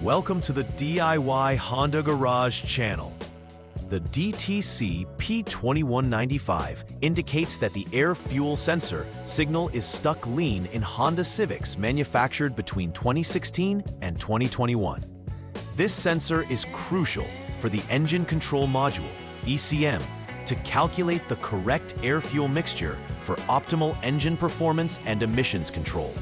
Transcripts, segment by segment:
Welcome to the DIY Honda Garage channel. The DTC P2195 indicates that the air-fuel sensor signal is stuck lean in Honda Civics manufactured between 2016 and 2021. This sensor is crucial for the engine control module, ECM, to calculate the correct air-fuel mixture for optimal engine performance and emissions control.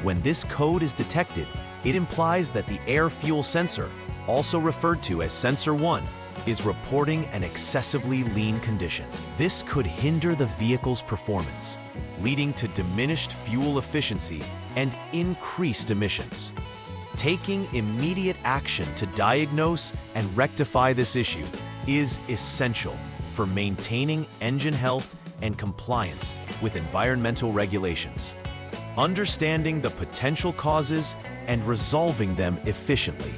When this code is detected, it implies that the air-fuel sensor, also referred to as Sensor 1, is reporting an excessively lean condition. This could hinder the vehicle's performance, leading to diminished fuel efficiency and increased emissions. Taking immediate action to diagnose and rectify this issue is essential for maintaining engine health and compliance with environmental regulations. Understanding the potential causes and resolving them efficiently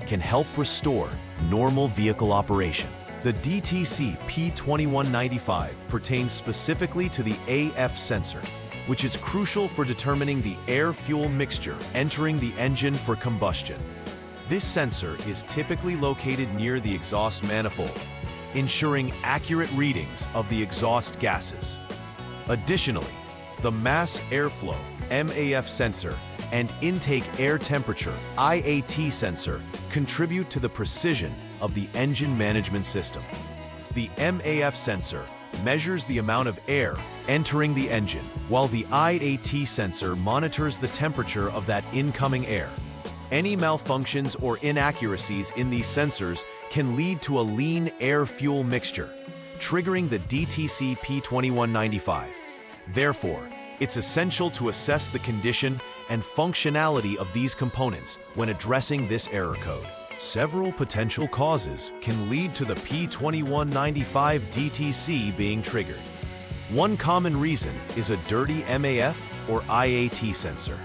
can help restore normal vehicle operation. The DTC P2195 pertains specifically to the AF sensor, which is crucial for determining the air-fuel mixture entering the engine for combustion. This sensor is typically located near the exhaust manifold, ensuring accurate readings of the exhaust gases. Additionally, the mass airflow MAF sensor and intake air temperature IAT sensor contribute to the precision of the engine management system. The MAF sensor measures the amount of air entering the engine, while the IAT sensor monitors the temperature of that incoming air. Any malfunctions or inaccuracies in these sensors can lead to a lean air-fuel mixture, triggering the DTC P2195. Therefore, it's essential to assess the condition and functionality of these components when addressing this error code. Several potential causes can lead to the P2195 DTC being triggered. One common reason is a dirty MAF or IAT sensor.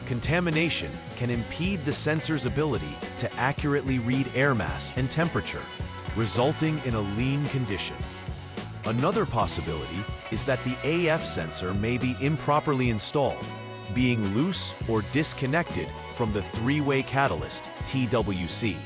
Contamination can impede the sensor's ability to accurately read air mass and temperature, resulting in a lean condition. Another possibility is that the AF sensor may be improperly installed, being loose or disconnected from the three-way catalyst, TWC.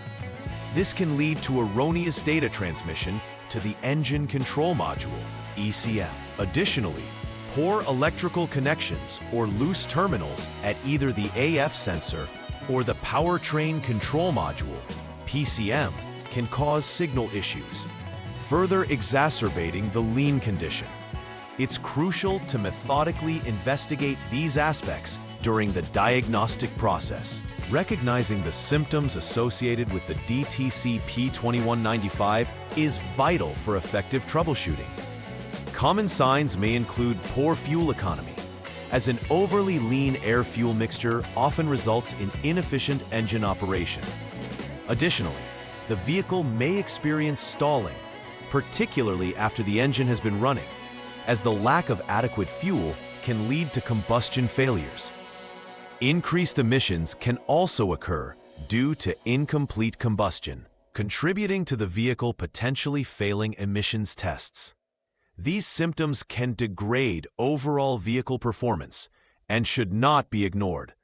This can lead to erroneous data transmission to the engine control module, ECM. Additionally, poor electrical connections or loose terminals at either the AF sensor or the powertrain control module, PCM, can cause signal issues, further exacerbating the lean condition. It's crucial to methodically investigate these aspects during the diagnostic process. Recognizing the symptoms associated with the DTC P2195 is vital for effective troubleshooting. Common signs may include poor fuel economy, as an overly lean air-fuel mixture often results in inefficient engine operation. Additionally, the vehicle may experience stalling, particularly after the engine has been running, as the lack of adequate fuel can lead to combustion failures. Increased emissions can also occur due to incomplete combustion, contributing to the vehicle potentially failing emissions tests. These symptoms can degrade overall vehicle performance and should not be ignored.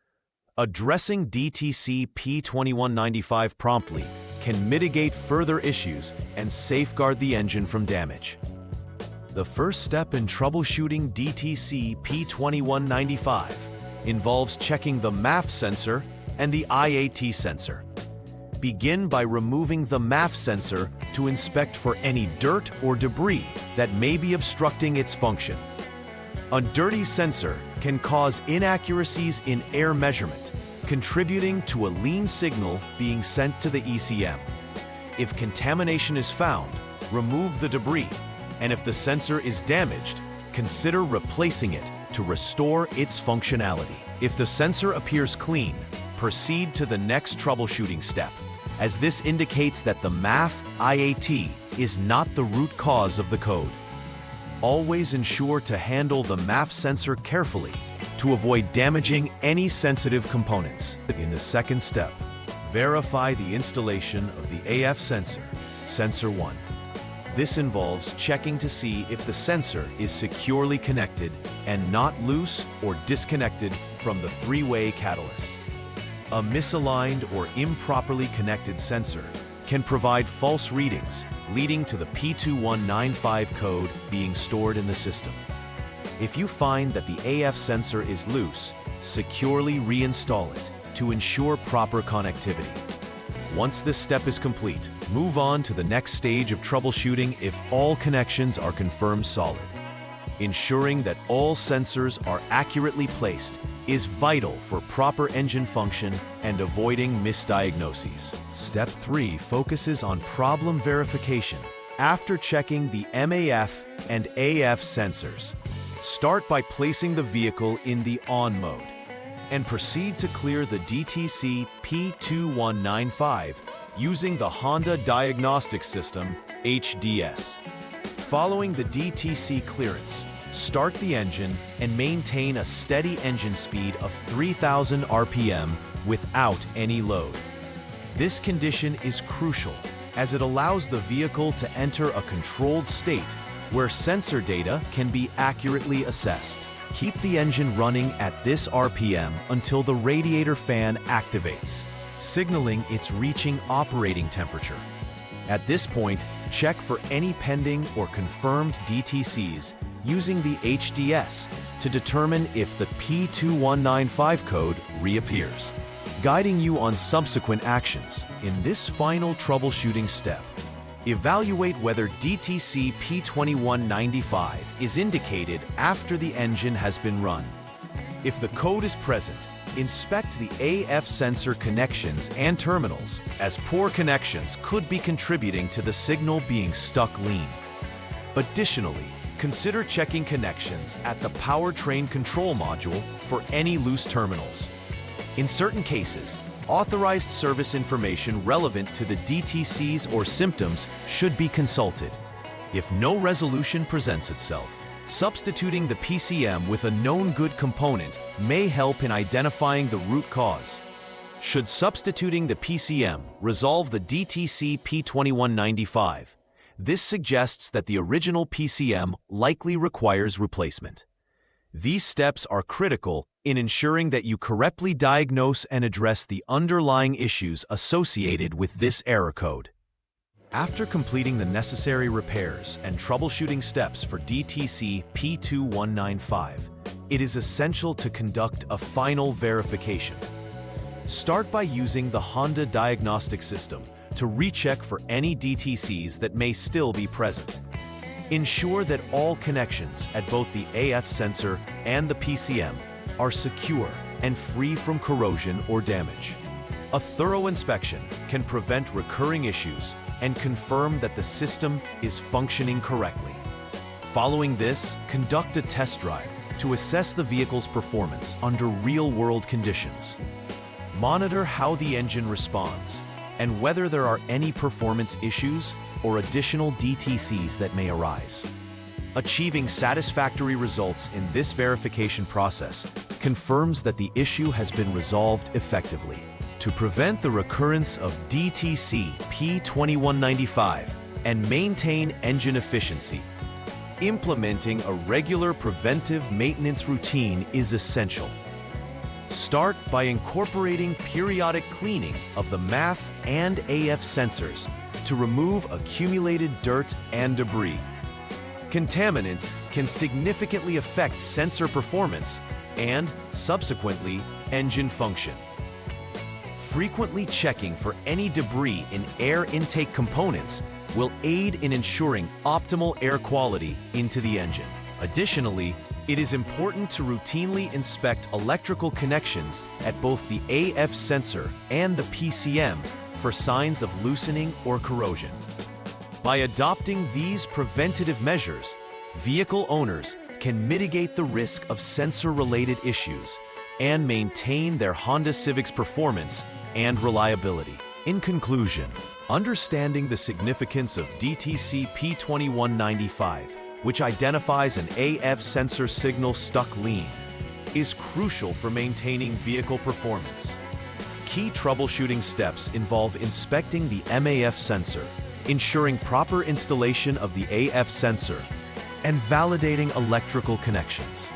Addressing DTC P2195 promptly can mitigate further issues and safeguard the engine from damage. The first step in troubleshooting DTC P2195 involves checking the MAF sensor and the IAT sensor. Begin by removing the MAF sensor to inspect for any dirt or debris that may be obstructing its function. A dirty sensor can cause inaccuracies in air measurement, contributing to a lean signal being sent to the ECM. If contamination is found, remove the debris, and if the sensor is damaged, consider replacing it to restore its functionality. If the sensor appears clean, proceed to the next troubleshooting step, as this indicates that the MAF IAT is not the root cause of the code. Always ensure to handle the MAF sensor carefully to avoid damaging any sensitive components. In the second step, verify the installation of the AF sensor, Sensor 1. This involves checking to see if the sensor is securely connected and not loose or disconnected from the three-way catalyst. A misaligned or improperly connected sensor can provide false readings, leading to the P2195 code being stored in the system. If you find that the AF sensor is loose, securely reinstall it to ensure proper connectivity. Once this step is complete, move on to the next stage of troubleshooting if all connections are confirmed solid. Ensuring that all sensors are accurately placed is vital for proper engine function and avoiding misdiagnoses. Step 3 focuses on problem verification. After checking the MAF and AF sensors, start by placing the vehicle in the on mode and proceed to clear the DTC P2195 using the Honda Diagnostics System, HDS. Following the DTC clearance, start the engine and maintain a steady engine speed of 3,000 RPM without any load. This condition is crucial as it allows the vehicle to enter a controlled state where sensor data can be accurately assessed. Keep the engine running at this RPM until the radiator fan activates, signaling it's reaching operating temperature. At this point, check for any pending or confirmed DTCs using the HDS to determine if the P2195 code reappears, guiding you on subsequent actions. In this final troubleshooting step, evaluate whether DTC P2195 is indicated after the engine has been run. If the code is present, inspect the AF sensor connections and terminals, as poor connections could be contributing to the signal being stuck lean. Additionally, consider checking connections at the powertrain control module for any loose terminals. In certain cases, authorized service information relevant to the DTCs or symptoms should be consulted. If no resolution presents itself, substituting the PCM with a known good component may help in identifying the root cause. Should substituting the PCM resolve the DTC P2195, this suggests that the original PCM likely requires replacement. These steps are critical in ensuring that you correctly diagnose and address the underlying issues associated with this error code. After completing the necessary repairs and troubleshooting steps for DTC P2195, it is essential to conduct a final verification. Start by using the Honda Diagnostic System to recheck for any DTCs that may still be present. Ensure that all connections at both the AF sensor and the PCM are secure and free from corrosion or damage. A thorough inspection can prevent recurring issues and confirm that the system is functioning correctly. Following this, conduct a test drive to assess the vehicle's performance under real-world conditions. Monitor how the engine responds and whether there are any performance issues or additional DTCs that may arise. Achieving satisfactory results in this verification process confirms that the issue has been resolved effectively. To prevent the recurrence of DTC P2195 and maintain engine efficiency, implementing a regular preventive maintenance routine is essential. Start by incorporating periodic cleaning of the MAF and AF sensors to remove accumulated dirt and debris. Contaminants can significantly affect sensor performance and, subsequently, engine function. Frequently checking for any debris in air intake components will aid in ensuring optimal air quality into the engine. Additionally, it is important to routinely inspect electrical connections at both the AF sensor and the PCM for signs of loosening or corrosion. By adopting these preventative measures, vehicle owners can mitigate the risk of sensor-related issues and maintain their Honda Civics performance and reliability. In conclusion, understanding the significance of DTC P2195, which identifies an AF sensor signal stuck lean, is crucial for maintaining vehicle performance. Key troubleshooting steps involve inspecting the MAF sensor, ensuring proper installation of the AF sensor, and validating electrical connections.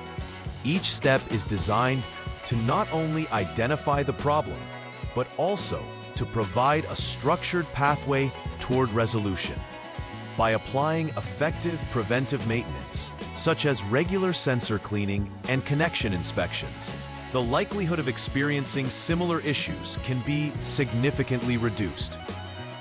Each step is designed to not only identify the problem, but also to provide a structured pathway toward resolution. By applying effective preventive maintenance, such as regular sensor cleaning and connection inspections, the likelihood of experiencing similar issues can be significantly reduced.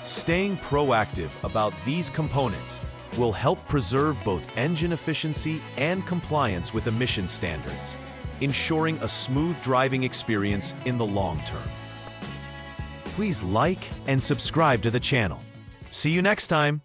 Staying proactive about these components will help preserve both engine efficiency and compliance with emission standards, ensuring a smooth driving experience in the long term. Please like and subscribe to the channel. See you next time!